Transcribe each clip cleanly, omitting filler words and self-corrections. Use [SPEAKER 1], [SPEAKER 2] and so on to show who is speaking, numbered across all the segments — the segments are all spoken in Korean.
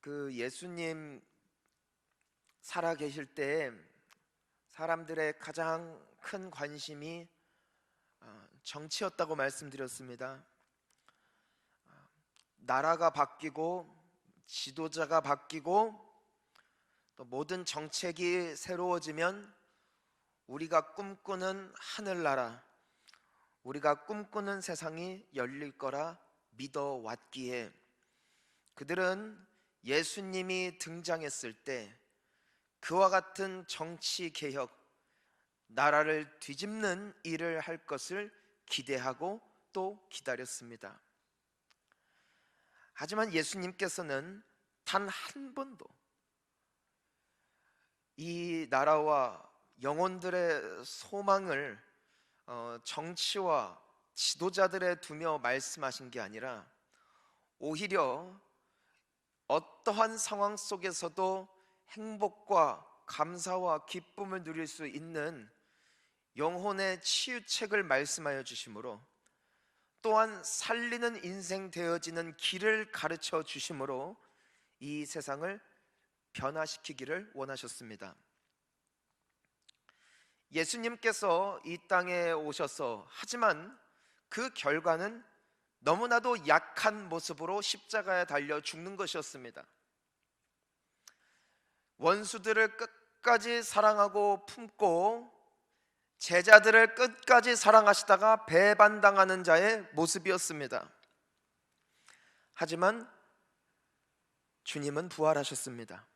[SPEAKER 1] 예수님 살아 계실 때 사람들의 가장 큰 관심이 정치였다고 말씀드렸습니다. 나라가 바뀌고 지도자가 바뀌고 또 모든 정책이 새로워지면 우리가 꿈꾸는 하늘나라, 우리가 꿈꾸는 세상이 열릴 거라 믿어왔기에 그들은 예수님이 등장했을 때 그와 같은 정치 개혁, 나라를 뒤집는 일을 할 것을 기대하고 또 기다렸습니다. 하지만 예수님께서는 단 한 번도 이 나라와 영혼들의 소망을 정치와 지도자들에 두며 말씀하신 게 아니라 오히려 어떠한 상황 속에서도 행복과 감사와 기쁨을 누릴 수 있는 영혼의 치유책을 말씀하여 주심으로, 또한 살리는 인생 되어지는 길을 가르쳐 주심으로 이 세상을 변화시키기를 원하셨습니다. 예수님께서 이 땅에 오셔서, 하지만 그 결과는 너무나도 약한 모습으로 십자가에 달려 죽는 것이었습니다. 원수들을 끝까지 사랑하고 품고 제자들을 끝까지 사랑하시다가 배반당하는 자의 모습이었습니다. 하지만 주님은 부활하셨습니다.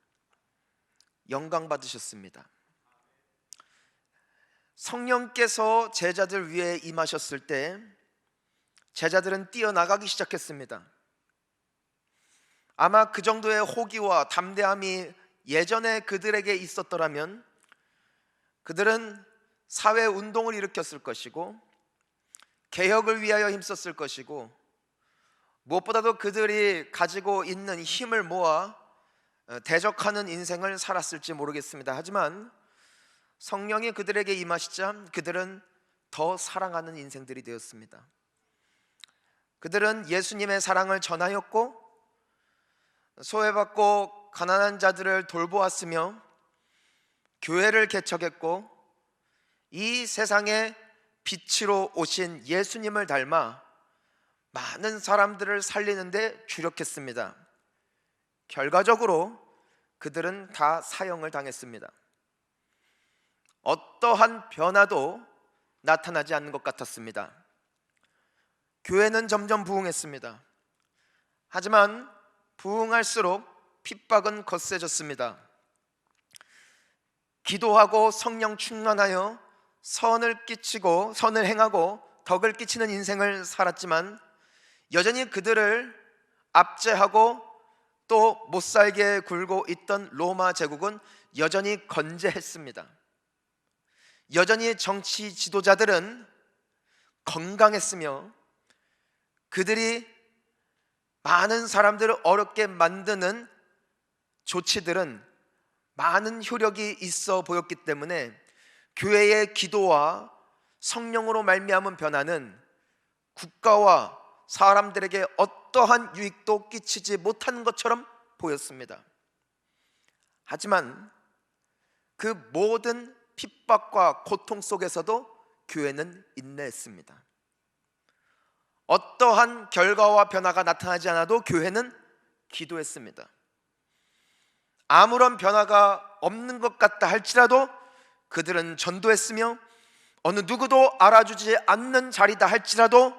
[SPEAKER 1] 영광 받으셨습니다. 성령께서 제자들 위에 임하셨을 때 제자들은 뛰어나가기 시작했습니다. 아마 그 정도의 호기와 담대함이 예전에 그들에게 있었더라면 그들은 사회운동을 일으켰을 것이고 개혁을 위하여 힘썼을 것이고, 무엇보다도 그들이 가지고 있는 힘을 모아 대적하는 인생을 살았을지 모르겠습니다. 하지만 성령이 그들에게 임하시자 그들은 더 사랑하는 인생들이 되었습니다. 그들은 예수님의 사랑을 전하였고 소외받고 가난한 자들을 돌보았으며 교회를 개척했고 이 세상에 빛으로 오신 예수님을 닮아 많은 사람들을 살리는 데 주력했습니다. 결과적으로 그들은 다 사형을 당했습니다. 어떠한 변화도 나타나지 않는 것 같았습니다. 교회는 점점 부흥했습니다. 하지만 부흥할수록 핍박은 거세졌습니다. 기도하고 성령 충만하여 선을 행하고 덕을 끼치는 인생을 살았지만 여전히 그들을 압제하고 또 못살게 굴고 있던 로마 제국은 여전히 건재했습니다. 여전히 정치 지도자들은 건강했으며 그들이 많은 사람들을 어렵게 만드는 조치들은 많은 효력이 있어 보였기 때문에 교회의 기도와 성령으로 말미암은 변화는 국가와 사람들에게 어떠한 유익도 끼치지 못한 것처럼 보였습니다. 하지만 그 모든 핍박과 고통 속에서도 교회는 인내했습니다. 어떠한 결과와 변화가 나타나지 않아도 교회는 기도했습니다. 아무런 변화가 없는 것 같다 할지라도 그들은 전도했으며 어느 누구도 알아주지 않는 자리다 할지라도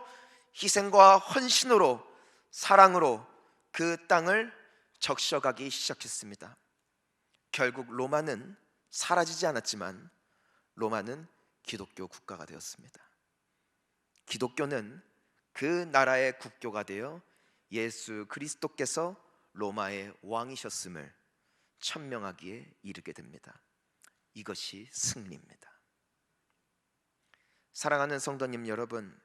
[SPEAKER 1] 희생과 헌신으로, 사랑으로 그 땅을 적셔가기 시작했습니다. 결국 로마는 사라지지 않았지만 로마는 기독교 국가가 되었습니다. 기독교는 그 나라의 국교가 되어 예수 그리스도께서 로마의 왕이셨음을 천명하기에 이르게 됩니다. 이것이 승리입니다. 사랑하는 성도님 여러분,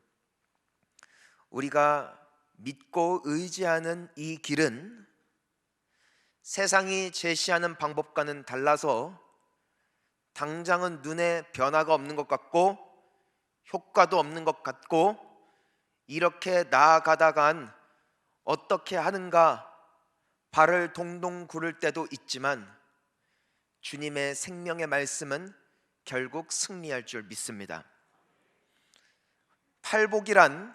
[SPEAKER 1] 우리가 믿고 의지하는 이 길은 세상이 제시하는 방법과는 달라서 당장은 눈에 변화가 없는 것 같고 효과도 없는 것 같고, 이렇게 나아가다간 어떻게 하는가 발을 동동 구를 때도 있지만 주님의 생명의 말씀은 결국 승리할 줄 믿습니다. 팔복이란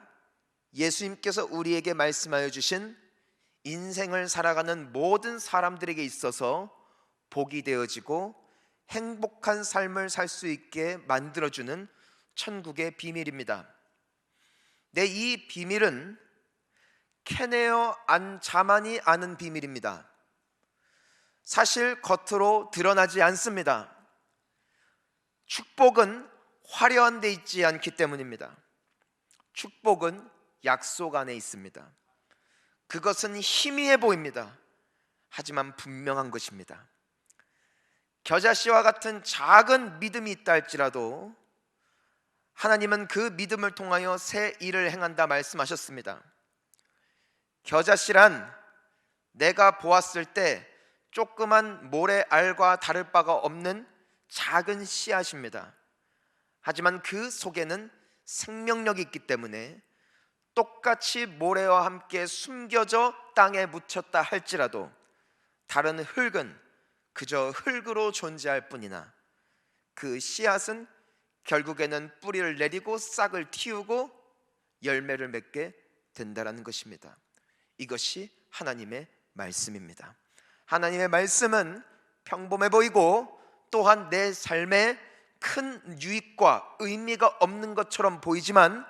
[SPEAKER 1] 예수님께서 우리에게 말씀하여 주신 인생을 살아가는 모든 사람들에게 있어서 복이 되어지고 행복한 삶을 살 수 있게 만들어주는 천국의 비밀입니다. 이 비밀은 캐내어 안 자만이 아는 비밀입니다. 사실 겉으로 드러나지 않습니다. 축복은 화려한 데 있지 않기 때문입니다. 축복은 약속 안에 있습니다. 그것은 희미해 보입니다. 하지만 분명한 것입니다. 겨자씨와 같은 작은 믿음이 있다 할지라도 하나님은 그 믿음을 통하여 새 일을 행한다 말씀하셨습니다. 겨자씨란 내가 보았을 때 조그만 모래알과 다를 바가 없는 작은 씨앗입니다. 하지만 그 속에는 생명력이 있기 때문에 똑같이 모래와 함께 숨겨져 땅에 묻혔다 할지라도 다른 흙은 그저 흙으로 존재할 뿐이나 그 씨앗은 결국에는 뿌리를 내리고 싹을 틔우고 열매를 맺게 된다는 것입니다. 이것이 하나님의 말씀입니다. 하나님의 말씀은 평범해 보이고 또한 내 삶에 큰 유익과 의미가 없는 것처럼 보이지만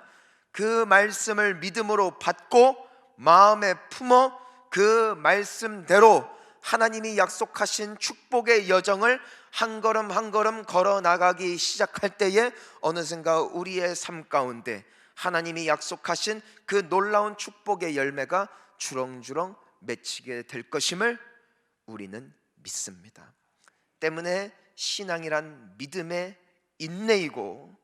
[SPEAKER 1] 그 말씀을 믿음으로 받고 마음에 품어 그 말씀대로 하나님이 약속하신 축복의 여정을 한 걸음 한 걸음 걸어 나가기 시작할 때에 어느샌가 우리의 삶 가운데 하나님이 약속하신 그 놀라운 축복의 열매가 주렁주렁 맺히게 될 것임을 우리는 믿습니다. 때문에 신앙이란 믿음의 인내이고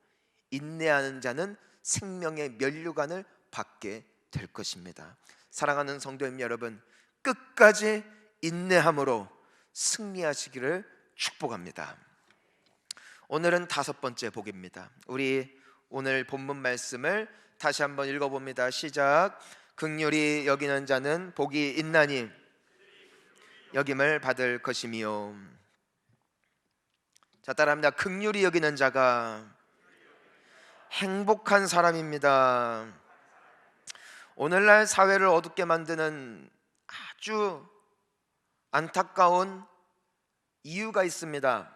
[SPEAKER 1] 인내하는 자는 생명의 면류관을 받게 될 것입니다. 사랑하는 성도님 여러분, 끝까지 인내함으로 승리하시기를 축복합니다. 오늘은 5번째 복입니다. 우리 오늘 본문 말씀을 다시 한번 읽어봅니다. 시작. 긍휼히 여기는 자는 복이 있나니 여김을 받을 것이미요. 자, 따라합니다. 긍휼히 여기는 자가 행복한 사람입니다. 오늘날 사회를 어둡게 만드는 아주 안타까운 이유가 있습니다.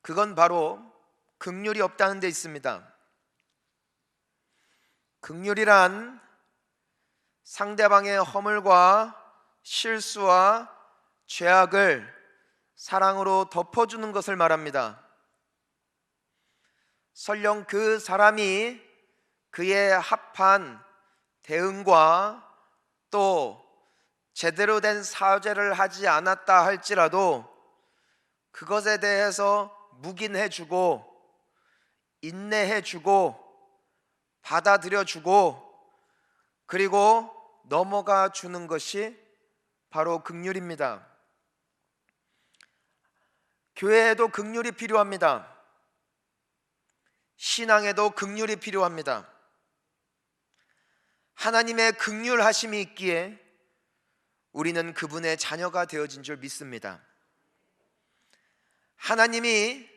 [SPEAKER 1] 그건 바로 긍휼이 없다는 데 있습니다. 긍휼이란 상대방의 허물과 실수와 죄악을 사랑으로 덮어주는 것을 말합니다. 설령 그 사람이 그에 합한 대응과 또 제대로 된 사죄를 하지 않았다 할지라도 그것에 대해서 묵인해주고 인내해주고 받아들여주고 그리고 넘어가 주는 것이 바로 긍휼입니다. 교회에도 긍휼이 필요합니다. 신앙에도 긍휼이 필요합니다. 하나님의 긍휼하심이 있기에 우리는 그분의 자녀가 되어진 줄 믿습니다. 하나님이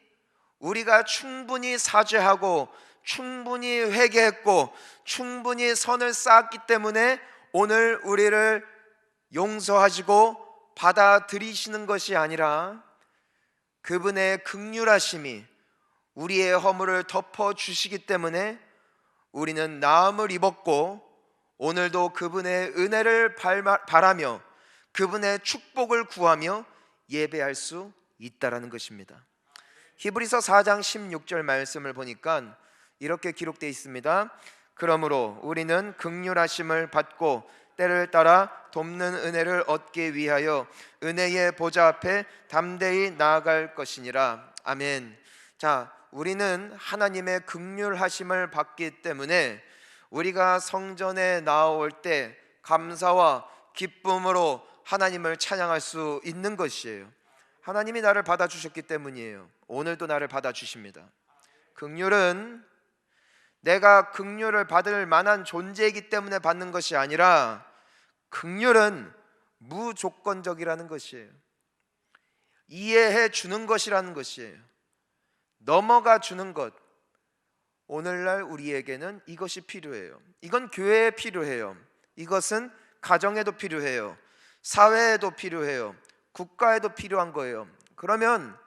[SPEAKER 1] 우리가 충분히 사죄하고 충분히 회개했고 충분히 선을 쌓았기 때문에 오늘 우리를 용서하시고 받아들이시는 것이 아니라 그분의 긍휼하심이 우리의 허물을 덮어주시기 때문에 우리는 나음을 입었고 오늘도 그분의 은혜를 바라며 그분의 축복을 구하며 예배할 수 있다라는 것입니다. 히브리서 4장 16절 말씀을 보니까 이렇게 기록되어 있습니다. 그러므로 우리는 긍휼하심을 받고 때를 따라 돕는 은혜를 얻기 위하여 은혜의 보좌 앞에 담대히 나아갈 것이니라. 아멘. 자, 우리는 하나님의 긍휼하심을 받기 때문에 우리가 성전에 나올 때 감사와 기쁨으로 하나님을 찬양할 수 있는 것이에요. 하나님이 나를 받아주셨기 때문이에요. 오늘도 나를 받아주십니다. 긍휼은 내가 긍휼을 받을 만한 존재이기 때문에 받는 것이 아니라 긍휼은 무조건적이라는 것이에요. 이해해 주는 것이라는 것이에요. 넘어가 주는 것. 오늘날 우리에게는 이것이 필요해요. 이건 교회에 필요해요. 이것은 가정에도 필요해요. 사회에도 필요해요. 국가에도 필요한 거예요. 그러면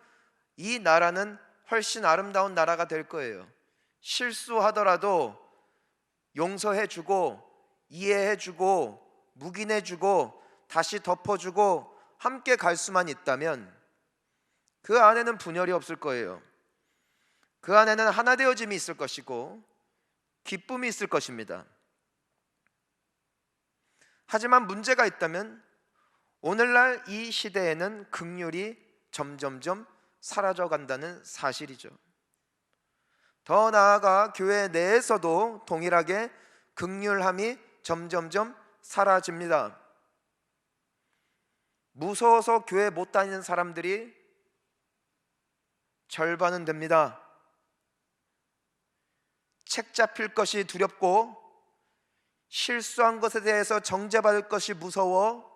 [SPEAKER 1] 이 나라는 훨씬 아름다운 나라가 될 거예요. 실수하더라도 용서해주고 이해해주고 묵인해주고 다시 덮어주고 함께 갈 수만 있다면 그 안에는 분열이 없을 거예요. 그 안에는 하나 되어짐이 있을 것이고 기쁨이 있을 것입니다. 하지만 문제가 있다면 오늘날 이 시대에는 긍휼이 점점점 사라져간다는 사실이죠. 더 나아가 교회 내에서도 동일하게 긍휼함이 점점점 사라집니다. 무서워서 교회 못 다니는 사람들이 절반은 됩니다. 책 잡힐 것이 두렵고 실수한 것에 대해서 정죄받을 것이 무서워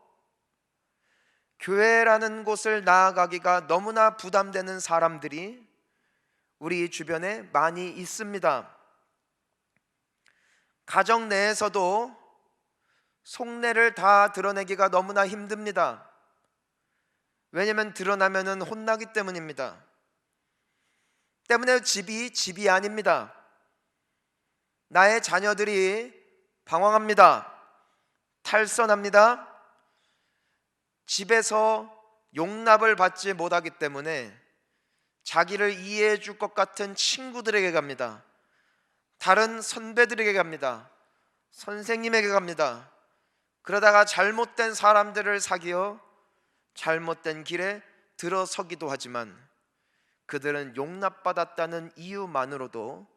[SPEAKER 1] 교회라는 곳을 나아가기가 너무나 부담되는 사람들이 우리 주변에 많이 있습니다. 가정 내에서도 속내를 다 드러내기가 너무나 힘듭니다. 왜냐하면 드러나면 혼나기 때문입니다. 때문에 집이 아닙니다. 나의 자녀들이 방황합니다. 탈선합니다. 집에서 용납을 받지 못하기 때문에 자기를 이해해 줄 것 같은 친구들에게 갑니다. 다른 선배들에게 갑니다. 선생님에게 갑니다. 그러다가 잘못된 사람들을 사귀어 잘못된 길에 들어서기도 하지만 그들은 용납받았다는 이유만으로도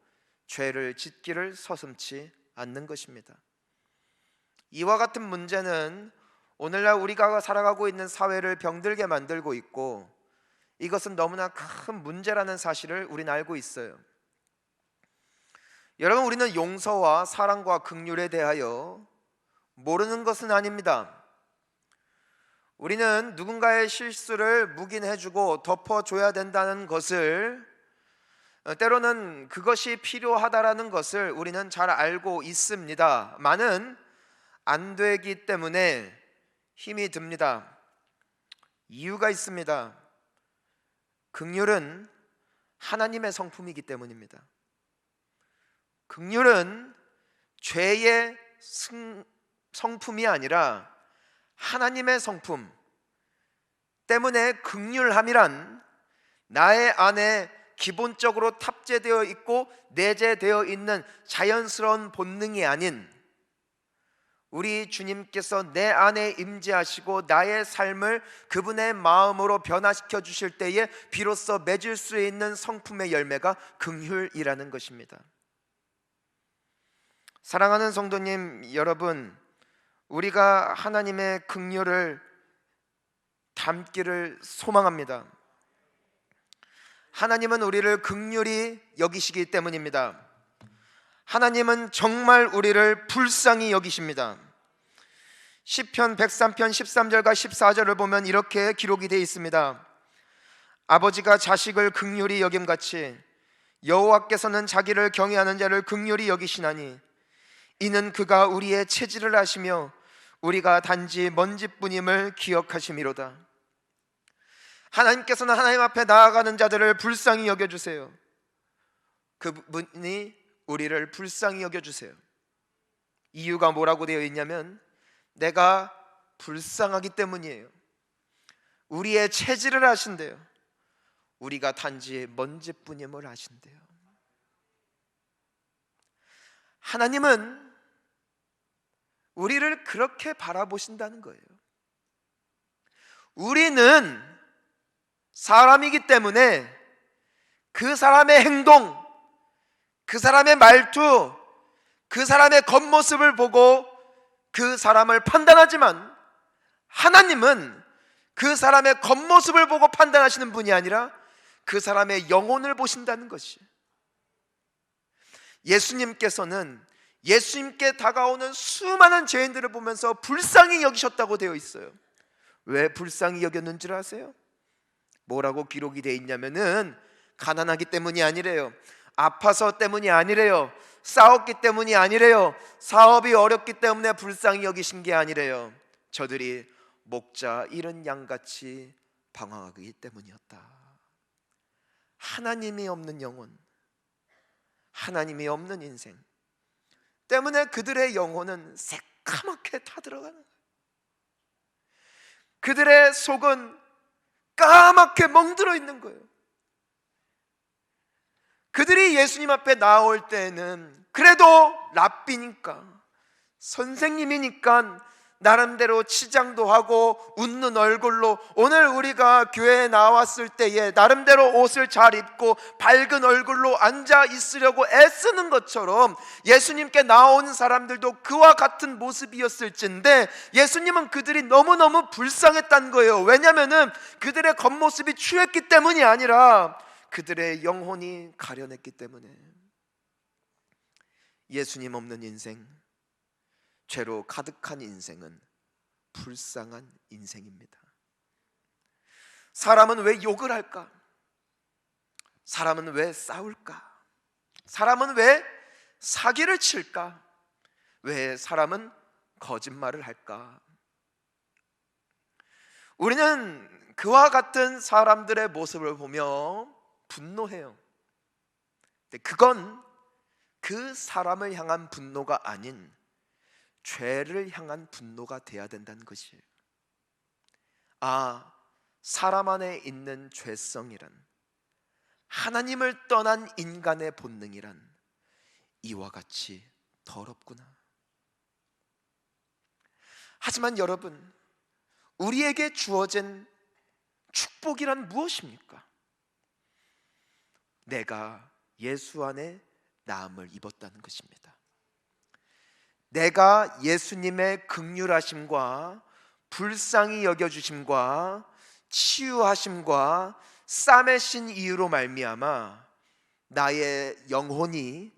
[SPEAKER 1] 죄를 짓기를 서슴지 않는 것입니다. 이와 같은 문제는 오늘날 우리가 살아가고 있는 사회를 병들게 만들고 있고 이것은 너무나 큰 문제라는 사실을 우리는 알고 있어요. 여러분, 우리는 용서와 사랑과 긍휼에 대하여 모르는 것은 아닙니다. 우리는 누군가의 실수를 묵인해주고 덮어줘야 된다는 것을, 때로는 그것이 필요하다라는 것을 우리는 잘 알고 있습니다만은 안 되기 때문에 힘이 듭니다. 이유가 있습니다. 긍휼은 하나님의 성품이기 때문입니다. 긍휼은 죄의 성품이 아니라 하나님의 성품 때문에 긍휼함이란 나의 안에 기본적으로 탑재되어 있고 내재되어 있는 자연스러운 본능이 아닌 우리 주님께서 내 안에 임재하시고 나의 삶을 그분의 마음으로 변화시켜 주실 때에 비로소 맺을 수 있는 성품의 열매가 긍휼이라는 것입니다. 사랑하는 성도님 여러분, 우리가 하나님의 긍휼을 담기를 소망합니다. 하나님은 우리를 긍휼히 여기시기 때문입니다. 하나님은 정말 우리를 불쌍히 여기십니다. 시편 103편 13절과 14절을 보면 이렇게 기록이 되어 있습니다. 아버지가 자식을 긍휼히 여김같이 여호와께서는 자기를 경외하는 자를 긍휼히 여기시나니 이는 그가 우리의 체질을 아시며 우리가 단지 먼지뿐임을 기억하심이로다. 하나님께서는 하나님 앞에 나아가는 자들을 불쌍히 여겨주세요. 그분이 우리를 불쌍히 여겨주세요. 이유가 뭐라고 되어 있냐면 내가 불쌍하기 때문이에요. 우리의 체질을 아신대요. 우리가 단지 먼지뿐임을 아신대요. 하나님은 우리를 그렇게 바라보신다는 거예요. 우리는 사람이기 때문에 그 사람의 행동, 그 사람의 말투, 그 사람의 겉모습을 보고 그 사람을 판단하지만 하나님은 그 사람의 겉모습을 보고 판단하시는 분이 아니라 그 사람의 영혼을 보신다는 것이. 예수님께서는 예수님께 다가오는 수많은 죄인들을 보면서 불쌍히 여기셨다고 되어 있어요. 왜 불쌍히 여겼는 줄 아세요? 뭐라고 기록이 돼 있냐면은 가난하기 때문이 아니래요. 아파서 때문이 아니래요. 싸웠기 때문이 아니래요. 사업이 어렵기 때문에 불쌍히 여기신 게 아니래요. 저들이 목자 잃은 양같이 방황하기 때문이었다. 하나님이 없는 영혼, 하나님이 없는 인생 때문에 그들의 영혼은 새까맣게 타들어가는 거예요. 그들의 속은 까맣게 멍들어 있는 거예요. 그들이 예수님 앞에 나올 때는 그래도 랍비니까, 선생님이니까 나름대로 치장도 하고 웃는 얼굴로, 오늘 우리가 교회에 나왔을 때에 나름대로 옷을 잘 입고 밝은 얼굴로 앉아 있으려고 애쓰는 것처럼 예수님께 나온 사람들도 그와 같은 모습이었을진데, 예수님은 그들이 너무너무 불쌍했다는 거예요. 왜냐하면 그들의 겉모습이 추했기 때문이 아니라 그들의 영혼이 가련했기 때문에. 예수님 없는 인생, 죄로 가득한 인생은 불쌍한 인생입니다. 사람은 왜 욕을 할까? 사람은 왜 싸울까? 사람은 왜 사기를 칠까? 왜 사람은 거짓말을 할까? 우리는 그와 같은 사람들의 모습을 보며 분노해요. 근데 그건 그 사람을 향한 분노가 아닌 죄를 향한 분노가 돼야 된다는 것이에요. 아, 사람 안에 있는 죄성이란, 하나님을 떠난 인간의 본능이란 이와 같이 더럽구나. 하지만 여러분, 우리에게 주어진 축복이란 무엇입니까? 내가 예수 안에 나음을 입었다는 것입니다. 내가 예수님의 긍휼하심과 불쌍히 여겨주심과 치유하심과 싸매신 이유로 말미암아 나의 영혼이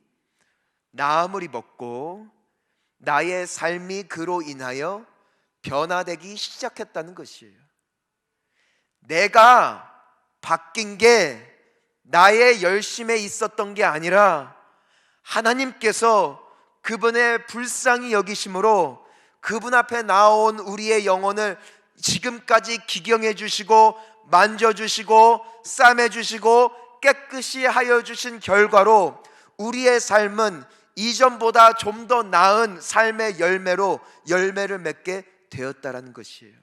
[SPEAKER 1] 나음을 입었고 나의 삶이 그로 인하여 변화되기 시작했다는 것이에요. 내가 바뀐 게 나의 열심에 있었던 게 아니라 하나님께서 그분의 불쌍히 여기심으로 그분 앞에 나온 우리의 영혼을 지금까지 기경해 주시고 만져주시고 싸매주시고 깨끗이 하여 주신 결과로 우리의 삶은 이전보다 좀 더 나은 삶의 열매로 열매를 맺게 되었다라는 것이에요.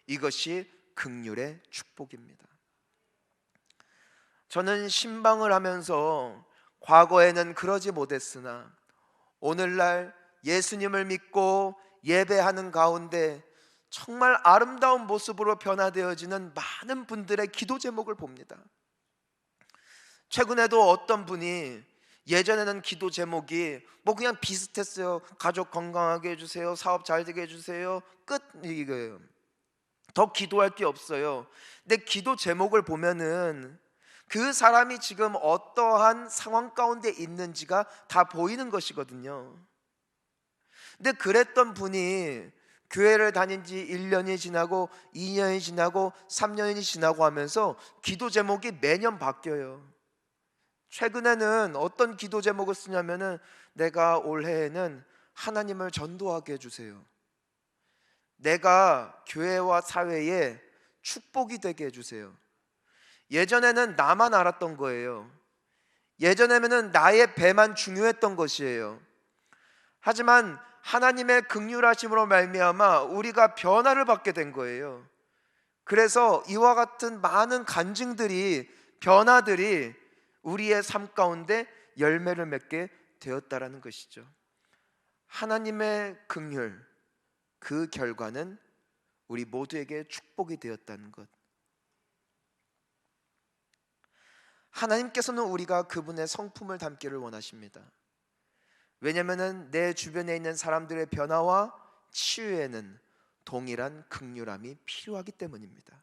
[SPEAKER 1] 이것이 긍휼의 축복입니다. 저는 신방을 하면서 과거에는 그러지 못했으나 오늘날 예수님을 믿고 예배하는 가운데 정말 아름다운 모습으로 변화되어지는 많은 분들의 기도 제목을 봅니다. 최근에도 어떤 분이 예전에는 기도 제목이 뭐 그냥 비슷했어요. 가족 건강하게 해주세요, 사업 잘 되게 해주세요, 끝, 이거예요. 더 기도할 게 없어요. 근데 기도 제목을 보면은 그 사람이 지금 어떠한 상황 가운데 있는지가 다 보이는 것이거든요. 근데 그랬던 분이 교회를 다닌 지 1년이 지나고 2년이 지나고 3년이 지나고 하면서 기도 제목이 매년 바뀌어요. 최근에는 어떤 기도 제목을 쓰냐면은 내가 올해에는 하나님을 전도하게 해주세요, 내가 교회와 사회에 축복이 되게 해주세요. 예전에는 나만 알았던 거예요. 예전에는 나의 배만 중요했던 것이에요. 하지만 하나님의 긍휼하심으로 말미암아 우리가 변화를 받게 된 거예요. 그래서 이와 같은 많은 간증들이, 변화들이 우리의 삶 가운데 열매를 맺게 되었다라는 것이죠. 하나님의 긍휼, 그 결과는 우리 모두에게 축복이 되었다는 것. 하나님께서는 우리가 그분의 성품을 담기를 원하십니다. 왜냐하면 내 주변에 있는 사람들의 변화와 치유에는 동일한 긍휼함이 필요하기 때문입니다.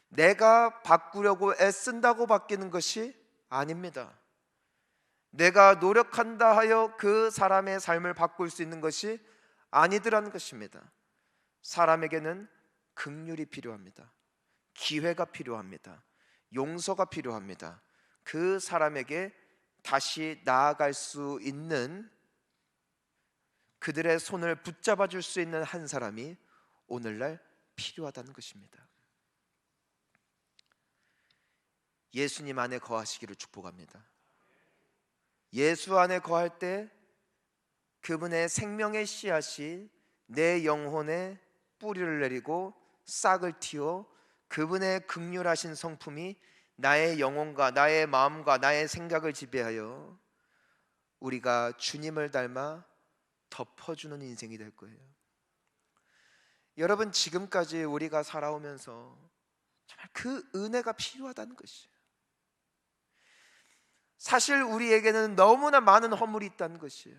[SPEAKER 1] 내가 바꾸려고 애쓴다고 바뀌는 것이 아닙니다. 내가 노력한다 하여 그 사람의 삶을 바꿀 수 있는 것이 아니더라는 것입니다. 사람에게는 긍휼이 필요합니다. 기회가 필요합니다. 용서가 필요합니다. 그 사람에게 다시 나아갈 수 있는, 그들의 손을 붙잡아 줄 수 있는 한 사람이 오늘날 필요하다는 것입니다. 예수님 안에 거하시기를 축복합니다. 예수 안에 거할 때 그분의 생명의 씨앗이 내 영혼에 뿌리를 내리고 싹을 틔워 그분의 긍휼하신 성품이 나의 영혼과 나의 마음과 나의 생각을 지배하여 우리가 주님을 닮아 덮어주는 인생이 될 거예요. 여러분, 지금까지 우리가 살아오면서 정말 그 은혜가 필요하다는 것이에요. 사실 우리에게는 너무나 많은 허물이 있다는 것이에요.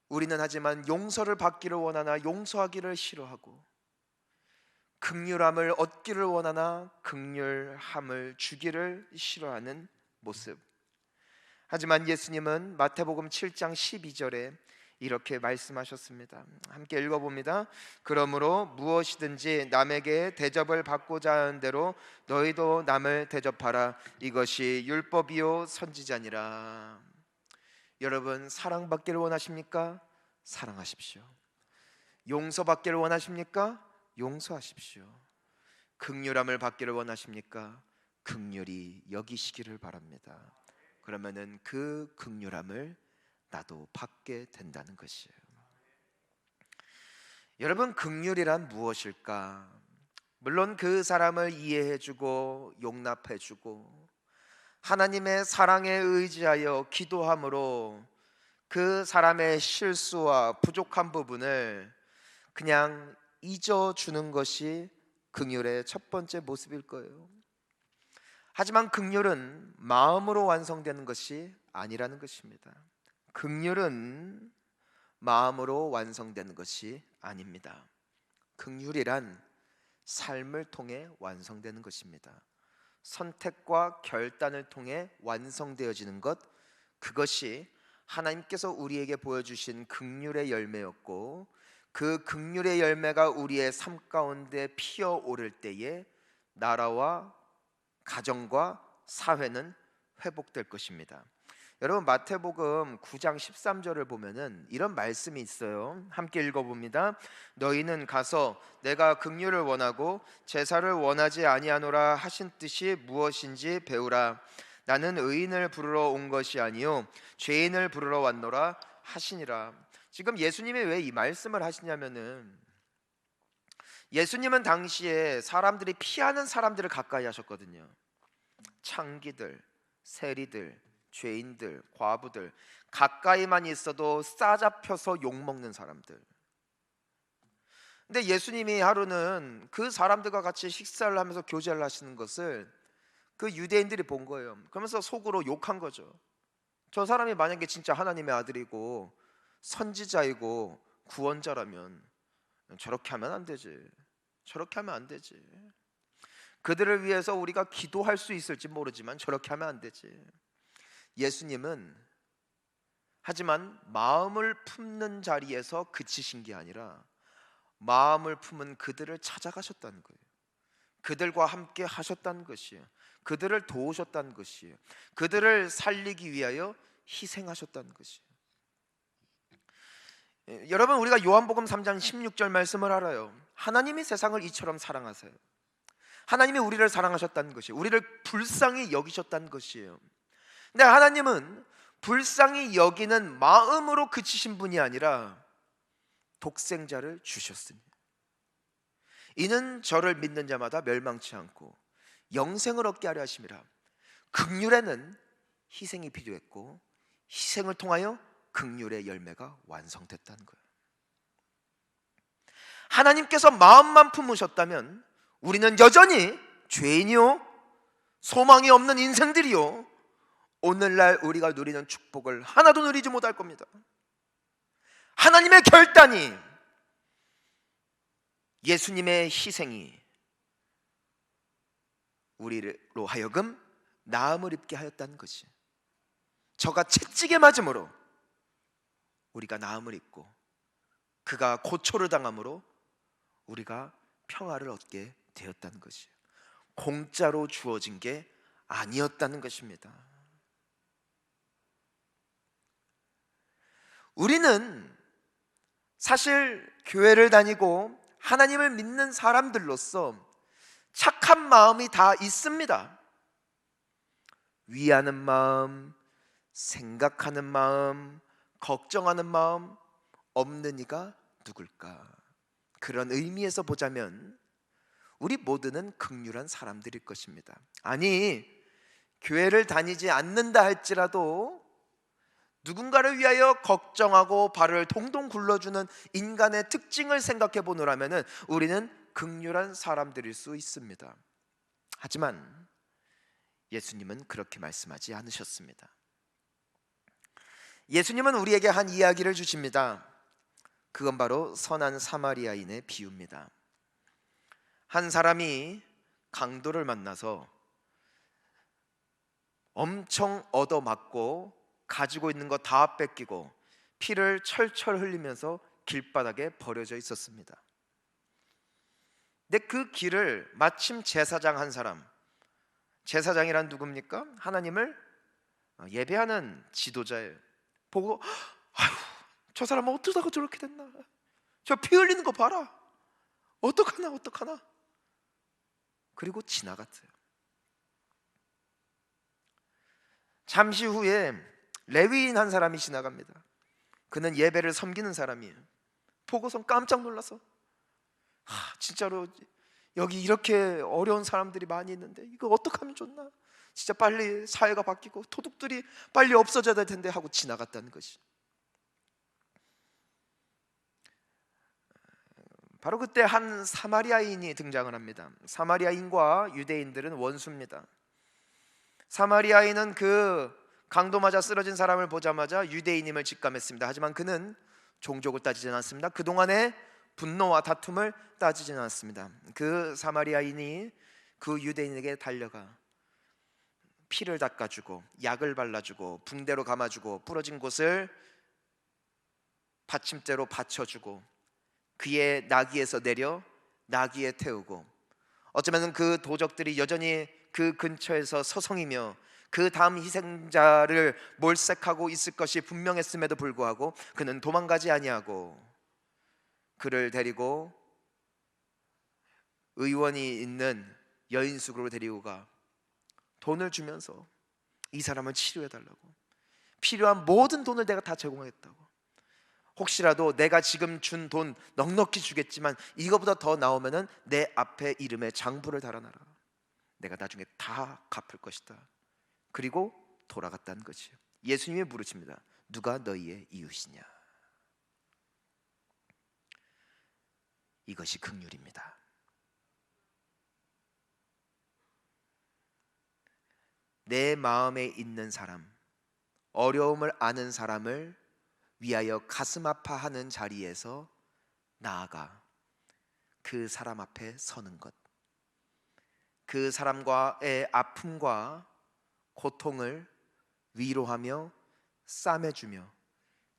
[SPEAKER 1] 우리는 하지만 용서를 받기를 원하나 용서하기를 싫어하고, 긍휼함을 얻기를 원하나 긍휼함을 주기를 싫어하는 모습. 하지만 예수님은 마태복음 7장 12절에 이렇게 말씀하셨습니다. 함께 읽어봅니다. 그러므로 무엇이든지 남에게 대접을 받고자 하는 대로 너희도 남을 대접하라. 이것이 율법이요 선지자니라. 여러분, 사랑받기를 원하십니까? 사랑하십시오. 용서받기를 원하십니까? 용서하십시오. 긍휼함을 받기를 원하십니까? 긍휼히 여기시기를 바랍니다. 그러면은 그 긍휼함을 나도 받게 된다는 것이에요. 여러분, 긍휼이란 무엇일까? 물론 그 사람을 이해해주고 용납해주고 하나님의 사랑에 의지하여 기도함으로 그 사람의 실수와 부족한 부분을 그냥 잊어주는 것이 긍휼의 첫 번째 모습일 거예요. 하지만 긍휼은 마음으로 완성되는 것이 아니라는 것입니다. 긍휼은 마음으로 완성되는 것이 아닙니다. 긍휼이란 삶을 통해 완성되는 것입니다. 선택과 결단을 통해 완성되어지는 것, 그것이 하나님께서 우리에게 보여주신 긍휼의 열매였고, 그 긍휼의 열매가 우리의 삶 가운데 피어오를 때에 나라와 가정과 사회는 회복될 것입니다. 여러분, 마태복음 9장 13절을 보면은 이런 말씀이 있어요. 함께 읽어봅니다. 너희는 가서 내가 긍휼을 원하고 제사를 원하지 아니하노라 하신 뜻이 무엇인지 배우라. 나는 의인을 부르러 온 것이 아니요 죄인을 부르러 왔노라 하시니라. 지금 예수님이 왜 이 말씀을 하시냐면은, 예수님은 당시에 사람들이 피하는 사람들을 가까이 하셨거든요. 창기들, 세리들, 죄인들, 과부들, 가까이만 있어도 싸잡혀서 욕먹는 사람들. 근데 예수님이 하루는 그 사람들과 같이 식사를 하면서 교제를 하시는 것을 그 유대인들이 본 거예요. 그러면서 속으로 욕한 거죠. 저 사람이 만약에 진짜 하나님의 아들이고 선지자이고 구원자라면 저렇게 하면 안 되지. 저렇게 하면 안 되지. 그들을 위해서 우리가 기도할 수 있을지 모르지만 저렇게 하면 안 되지. 예수님은 하지만 마음을 품는 자리에서 그치신 게 아니라 마음을 품은 그들을 찾아가셨다는 거예요. 그들과 함께 하셨다는 것이에요. 그들을 도우셨다는 것이에요. 그들을 살리기 위하여 희생하셨다는 것이에요. 여러분, 우리가 요한복음 3장 16절 말씀을 알아요. 하나님이 세상을 이처럼 사랑하세요. 하나님이 우리를 사랑하셨다는 것이에요. 우리를 불쌍히 여기셨다는 것이에요. 근데 하나님은 불쌍히 여기는 마음으로 그치신 분이 아니라 독생자를 주셨으니 이는 저를 믿는 자마다 멸망치 않고 영생을 얻게 하려 하심이라. 긍휼에는 희생이 필요했고 희생을 통하여 긍휼의 열매가 완성됐다는 거예요. 하나님께서 마음만 품으셨다면 우리는 여전히 죄인이요 소망이 없는 인생들이요 오늘날 우리가 누리는 축복을 하나도 누리지 못할 겁니다. 하나님의 결단이, 예수님의 희생이 우리로 하여금 나음을 입게 하였다는 것이, 저가 채찍에 맞음으로 우리가 나음을 입고 그가 고초를 당함으로 우리가 평화를 얻게 되었다는 것이에요. 공짜로 주어진 게 아니었다는 것입니다. 우리는 사실 교회를 다니고 하나님을 믿는 사람들로서 착한 마음이 다 있습니다. 위하는 마음, 생각하는 마음, 걱정하는 마음 없는 이가 누굴까? 그런 의미에서 보자면 우리 모두는 긍휼한 사람들일 것입니다. 아니, 교회를 다니지 않는다 할지라도 누군가를 위하여 걱정하고 발을 동동 굴러주는 인간의 특징을 생각해 보노라면 우리는 긍휼한 사람들일 수 있습니다. 하지만 예수님은 그렇게 말씀하지 않으셨습니다. 예수님은 우리에게 한 이야기를 주십니다. 그건 바로 선한 사마리아인의 비유입니다. 한 사람이 강도를 만나서 엄청 얻어맞고 가지고 있는 거 다 뺏기고 피를 철철 흘리면서 길바닥에 버려져 있었습니다. 근데 그 길을 마침 제사장 한 사람, 제사장이란 누굽니까? 하나님을 예배하는 지도자예요. 보고 아휴, 저 사람은 어쩌다가 저렇게 됐나? 저 피 흘리는 거 봐라. 어떡하나. 그리고 지나갔어요. 잠시 후에 레위인 한 사람이 지나갑니다. 그는 예배를 섬기는 사람이에요. 보고선 깜짝 놀라서 진짜로 여기 이렇게 어려운 사람들이 많이 있는데 이거 어떻게 하면 좋나? 진짜 빨리 사회가 바뀌고 도둑들이 빨리 없어져야 될 텐데 하고 지나갔다는 것이. 바로 그때 한 사마리아인이 등장을 합니다. 사마리아인과 유대인들은 원수입니다. 사마리아인은 그 강도 맞아 쓰러진 사람을 보자마자 유대인임을 직감했습니다. 하지만 그는 종족을 따지지 않았습니다. 그동안의 분노와 다툼을 따지지 않았습니다. 그 사마리아인이 그 유대인에게 달려가 피를 닦아주고 약을 발라주고 붕대로 감아주고 부러진 곳을 받침대로 받쳐주고 그의 나귀에서 내려 나귀에 태우고, 어쩌면 그 도적들이 여전히 그 근처에서 서성이며 그 다음 희생자를 몰색하고 있을 것이 분명했음에도 불구하고 그는 도망가지 아니하고 그를 데리고 의원이 있는 여인숙으로 데리고 가 돈을 주면서 이 사람을 치료해달라고, 필요한 모든 돈을 내가 다 제공하겠다고, 혹시라도 내가 지금 준 돈 넉넉히 주겠지만 이거보다 더 나오면은 내 앞에 이름에 장부를 달아놔라, 내가 나중에 다 갚을 것이다. 그리고 돌아갔다는 거지요. 예수님이 물으십니다. 누가 너희의 이웃이냐? 이것이 긍휼입니다. 내 마음에 있는 사람, 어려움을 아는 사람을 위하여 가슴 아파하는 자리에서 나아가 그 사람 앞에 서는 것, 그 사람과의 아픔과 고통을 위로하며 싸매주며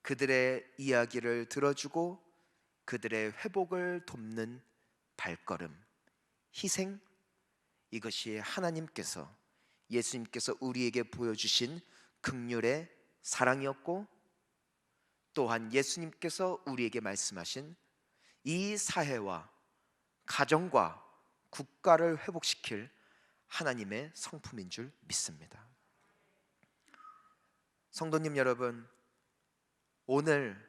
[SPEAKER 1] 그들의 이야기를 들어주고 그들의 회복을 돕는 발걸음, 희생, 이것이 하나님께서, 예수님께서 우리에게 보여주신 긍휼의 사랑이었고, 또한 예수님께서 우리에게 말씀하신 이 사회와 가정과 국가를 회복시킬 하나님의 성품인 줄 믿습니다. 성도님 여러분, 오늘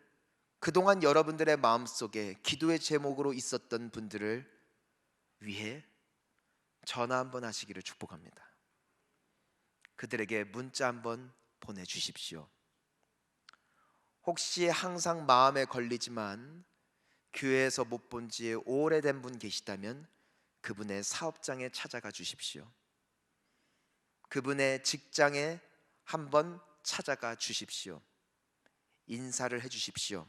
[SPEAKER 1] 그동안 여러분들의 마음속에 기도의 제목으로 있었던 분들을 위해 전화 한번 하시기를 축복합니다. 그들에게 문자 한번 보내주십시오. 혹시 항상 마음에 걸리지만 교회에서 못 본 지 오래된 분 계시다면 그분의 사업장에 찾아가 주십시오. 그분의 직장에 한번 찾아가 주십시오. 인사를 해 주십시오.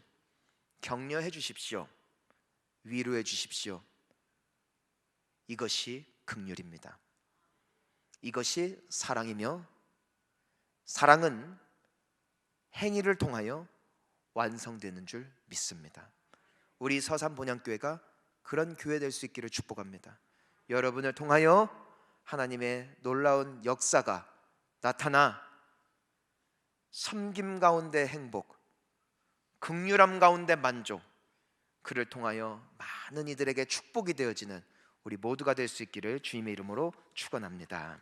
[SPEAKER 1] 격려해 주십시오. 위로해 주십시오. 이것이 긍휼입니다. 이것이 사랑이며, 사랑은 행위를 통하여 완성되는 줄 믿습니다. 우리 서산본향교회가 그런 교회 될 수 있기를 축복합니다. 여러분을 통하여 하나님의 놀라운 역사가 나타나 섬김 가운데 행복, 긍휼함 가운데 만족, 그를 통하여 많은 이들에게 축복이 되어지는 우리 모두가 될 수 있기를 주님의 이름으로 축원합니다.